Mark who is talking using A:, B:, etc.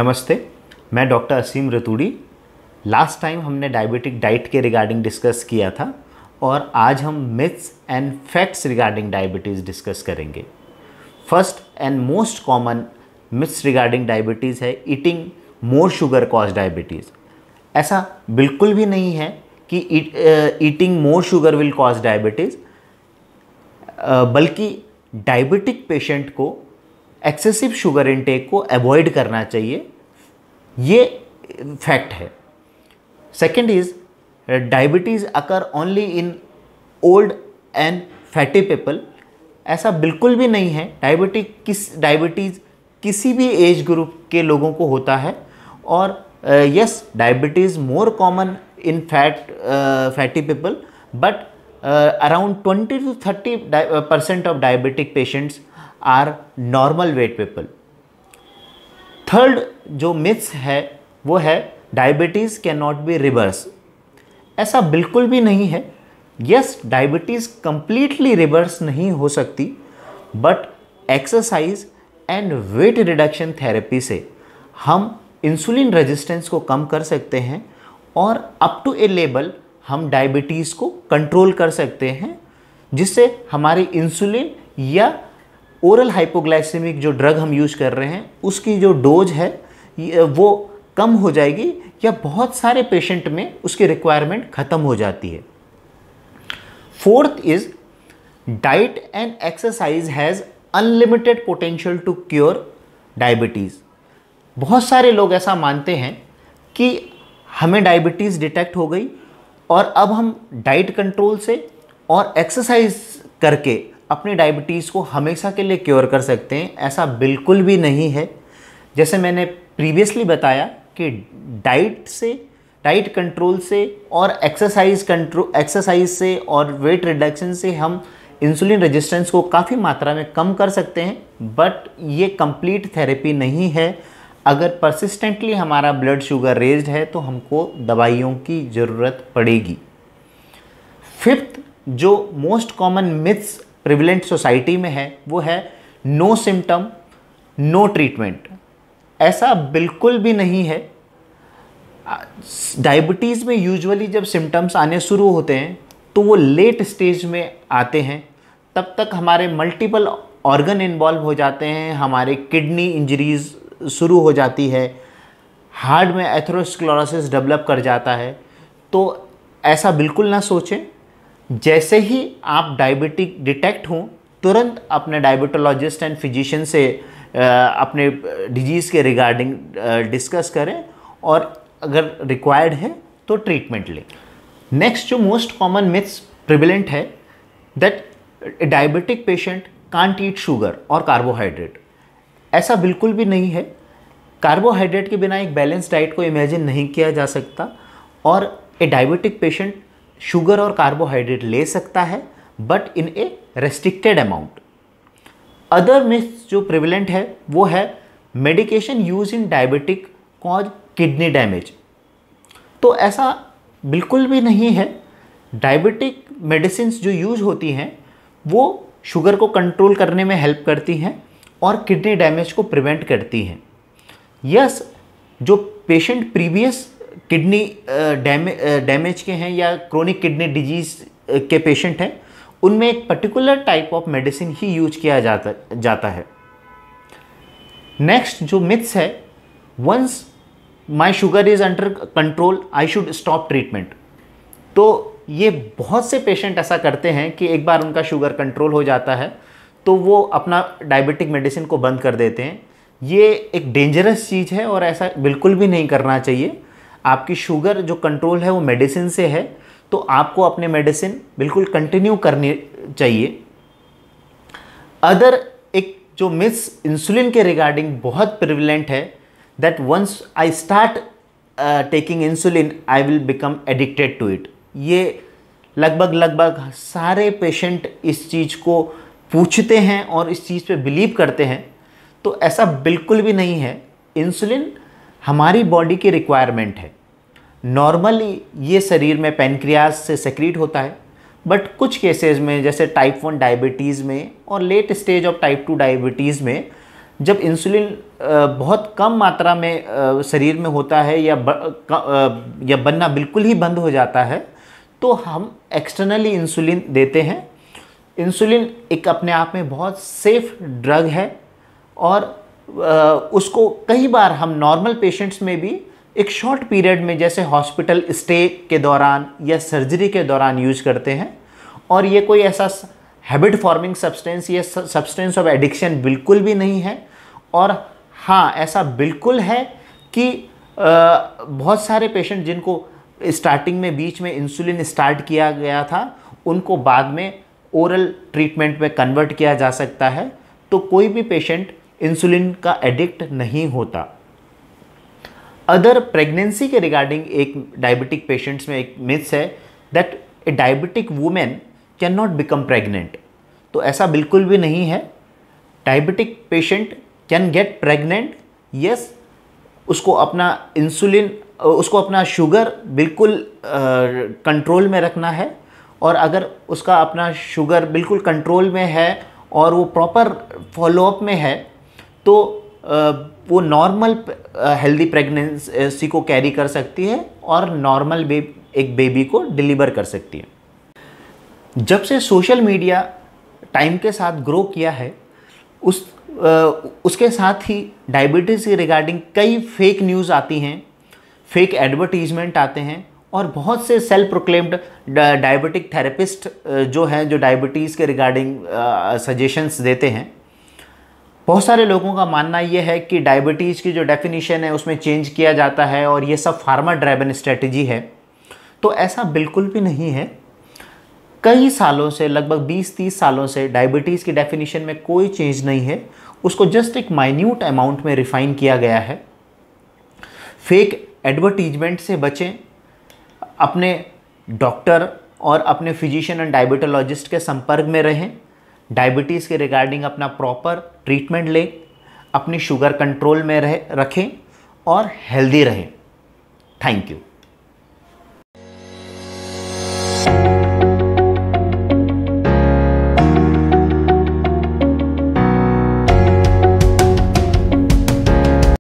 A: नमस्ते, मैं doctor Asim Raturi. Last time हमने डायबिटिक डाइट के रिगार्डिंग डिस्कस किया था और आज हम myths and facts regarding diabetes discuss करेंगे। First and most common myths regarding diabetes है eating more sugar cause diabetes. ऐसा बिल्कुल भी नहीं है कि eating more sugar will cause diabetes, बल्कि डायबिटिक पेशेंट को एक्सेसिव शुगर इनटेक को अवॉइड करना चाहिए, ये फैक्ट है। Second is diabetes occur only in old and fatty people. ऐसा बिल्कुल भी नहीं है। डायबिटीज़ किसी भी एज ग्रुप के लोगों को होता है और yes, diabetes more common in fatty people, but around 20 to 30% of diabetic patients are normal weight people. Third जो मिथ्स है वो है diabetes can not be reverse. ऐसा बिल्कुल भी नहीं है। यस, डायबिटीज़ कंप्लीटली रिवर्स नहीं हो सकती, but exercise and weight reduction therapy से हम इंसुलिन रेजिस्टेंस को कम कर सकते हैं और अप टू ए लेवल हम डायबिटीज़ को कंट्रोल कर सकते हैं, जिससे हमारी इंसुलिन या ओरल हाइपोग्लाइसेमिक जो ड्रग हम यूज कर रहे हैं उसकी जो डोज है वो कम हो जाएगी या बहुत सारे पेशेंट में उसकी रिक्वायरमेंट ख़त्म हो जाती है। Fourth is diet and exercise has unlimited potential to cure diabetes. बहुत सारे लोग ऐसा मानते हैं कि हमें डायबिटीज़ डिटेक्ट हो गई और अब हम डाइट कंट्रोल से और एक्सरसाइज करके अपनी डायबिटीज़ को हमेशा के लिए क्योर कर सकते हैं। ऐसा बिल्कुल भी नहीं है। जैसे मैंने प्रीवियसली बताया कि डाइट कंट्रोल से और एक्सरसाइज से और वेट रिडक्शन से हम इंसुलिन रेजिस्टेंस को काफ़ी मात्रा में कम कर सकते हैं, बट ये कंप्लीट थेरेपी नहीं है। अगर परसिस्टेंटली हमारा ब्लड शुगर रेज्ड है तो हमको दवाइयों की ज़रूरत पड़ेगी। फिफ्थ जो most common myths prevalent society में है वो है नो सिम्टम नो ट्रीटमेंट। ऐसा बिल्कुल भी नहीं है। डायबिटीज़ में यूजुअली जब सिम्टम्स आने शुरू होते हैं तो वो लेट स्टेज में आते हैं। तब तक हमारे मल्टीपल ऑर्गन इन्वॉल्व हो जाते हैं, हमारे किडनी इंजरीज शुरू हो जाती है, हार्ट में एथेरोस्क्लेरोसिस डेवलप कर जाता है। तो ऐसा बिल्कुल ना सोचें। जैसे ही आप डायबिटिक डिटेक्ट हों तुरंत अपने डायबिटोलॉजिस्ट एंड फिजिशियन से अपने डिजीज़ के रिगार्डिंग डिस्कस करें और अगर रिक्वायर्ड है तो ट्रीटमेंट लें। नेक्स्ट जो मोस्ट कॉमन मिथ्स प्रिवेलेंट है that diabetic patient can't eat sugar और कार्बोहाइड्रेट। ऐसा बिल्कुल भी नहीं है। कार्बोहाइड्रेट के बिना एक बैलेंस डाइट को इमेजिन नहीं किया जा सकता और ए डायबिटिक पेशेंट शुगर और कार्बोहाइड्रेट ले सकता है, but in A restricted amount. Other myths जो प्रिवेलेंट है वो है medication use in diabetic cause kidney damage. तो ऐसा बिल्कुल भी नहीं है। डायबिटिक मेडिसिन जो यूज होती हैं वो शुगर को कंट्रोल करने में हेल्प करती हैं और किडनी डैमेज को प्रिवेंट करती हैं। यस, जो पेशेंट प्रीवियस किडनी डैमेज के हैं या क्रोनिक किडनी डिजीज़ के पेशेंट हैं उनमें एक पर्टिकुलर टाइप ऑफ मेडिसिन ही यूज किया जाता है। नेक्स्ट जो मिथ्स है, once my sugar is under control I should stop treatment. तो ये बहुत से पेशेंट ऐसा करते हैं कि एक बार उनका शुगर कंट्रोल हो जाता है तो वो अपना डायबिटिक मेडिसिन को बंद कर देते हैं। ये एक डेंजरस चीज़ है और ऐसा बिल्कुल भी नहीं करना चाहिए। आपकी शुगर जो कंट्रोल है वो मेडिसिन से है, तो आपको अपने मेडिसिन बिल्कुल कंटिन्यू करनी चाहिए। अदर एक जो मिथ्स इंसुलिन के रिगार्डिंग बहुत प्रिवेलेंट है that once I start taking insulin I will become addicted to it. ये लगभग सारे पेशेंट इस चीज़ को पूछते हैं और इस चीज़ पे बिलीव करते हैं। तो ऐसा बिल्कुल भी नहीं है। इंसुलिन हमारी बॉडी की रिक्वायरमेंट है। नॉर्मली ये शरीर में पैनक्रियाज से सेक्रीट होता है, बट कुछ केसेस में जैसे टाइप 1 डायबिटीज़ में और late stage of type 2 diabetes में जब इंसुलिन बहुत कम मात्रा में शरीर में होता है या बनना बिल्कुल ही बंद हो जाता है, तो हम एक्सटर्नली इंसुलिन देते हैं। इंसुलिन एक अपने आप में बहुत सेफ ड्रग है और उसको कई बार हम नॉर्मल पेशेंट्स में भी एक शॉर्ट पीरियड में, जैसे हॉस्पिटल स्टे के दौरान या सर्जरी के दौरान यूज करते हैं। और ये कोई ऐसा हैबिट फॉर्मिंग सब्सटेंस या सब्सटेंस ऑफ एडिक्शन बिल्कुल भी नहीं है। और हाँ, ऐसा बिल्कुल है कि बहुत सारे पेशेंट जिनको स्टार्टिंग में बीच में इंसुलिन स्टार्ट किया गया था, उनको बाद में ओरल ट्रीटमेंट में कन्वर्ट किया जा सकता है। तो कोई भी पेशेंट इंसुलिन का एडिक्ट नहीं होता। अदर प्रेगनेंसी के रिगार्डिंग एक डायबिटिक पेशेंट्स में एक मिथ्स है that A diabetic women can not become pregnant. तो ऐसा बिल्कुल भी नहीं है। Diabetic patient can get pregnant, yes. उसको अपना इंसुलिन, उसको अपना शुगर बिल्कुल कंट्रोल में रखना है। और अगर उसका अपना शुगर बिल्कुल कंट्रोल में है और वो प्रॉपर फॉलोअप में है, तो वो नॉर्मल हेल्दी प्रेगनेंसी को कैरी कर सकती है और नॉर्मल एक बेबी को डिलीवर कर सकती है। जब से सोशल मीडिया टाइम के साथ ग्रो किया है, उसके साथ ही डायबिटीज़ के रिगार्डिंग कई फेक न्यूज़ आती हैं, फेक एडवर्टीजमेंट आते हैं और बहुत से सेल्फ प्रोक्लेम्ड डायबिटिक थेरेपिस्ट जो हैं, जो डायबिटीज़ के रिगार्डिंग सजेशंस देते हैं। बहुत सारे लोगों का मानना ये है कि डायबिटीज़ की जो डेफिनेशन है उसमें चेंज किया जाता है और ये सब फार्मा ड्राइवन स्ट्रेटजी है। तो ऐसा बिल्कुल भी नहीं है। कई सालों से, लगभग 20-30 सालों से डायबिटीज़ की डेफिनेशन में कोई चेंज नहीं है। उसको जस्ट एक माइन्यूट अमाउंट में रिफाइन किया गया है। फेक एडवर्टीजमेंट से बचें, अपने डॉक्टर और अपने फिजिशियन एंड डायबिटोलॉजिस्ट के संपर्क में रहें, डायबिटीज़ के रिगार्डिंग अपना प्रॉपर ट्रीटमेंट लें, अपनी शुगर कंट्रोल में रखें और हेल्दी रहें। Thank you.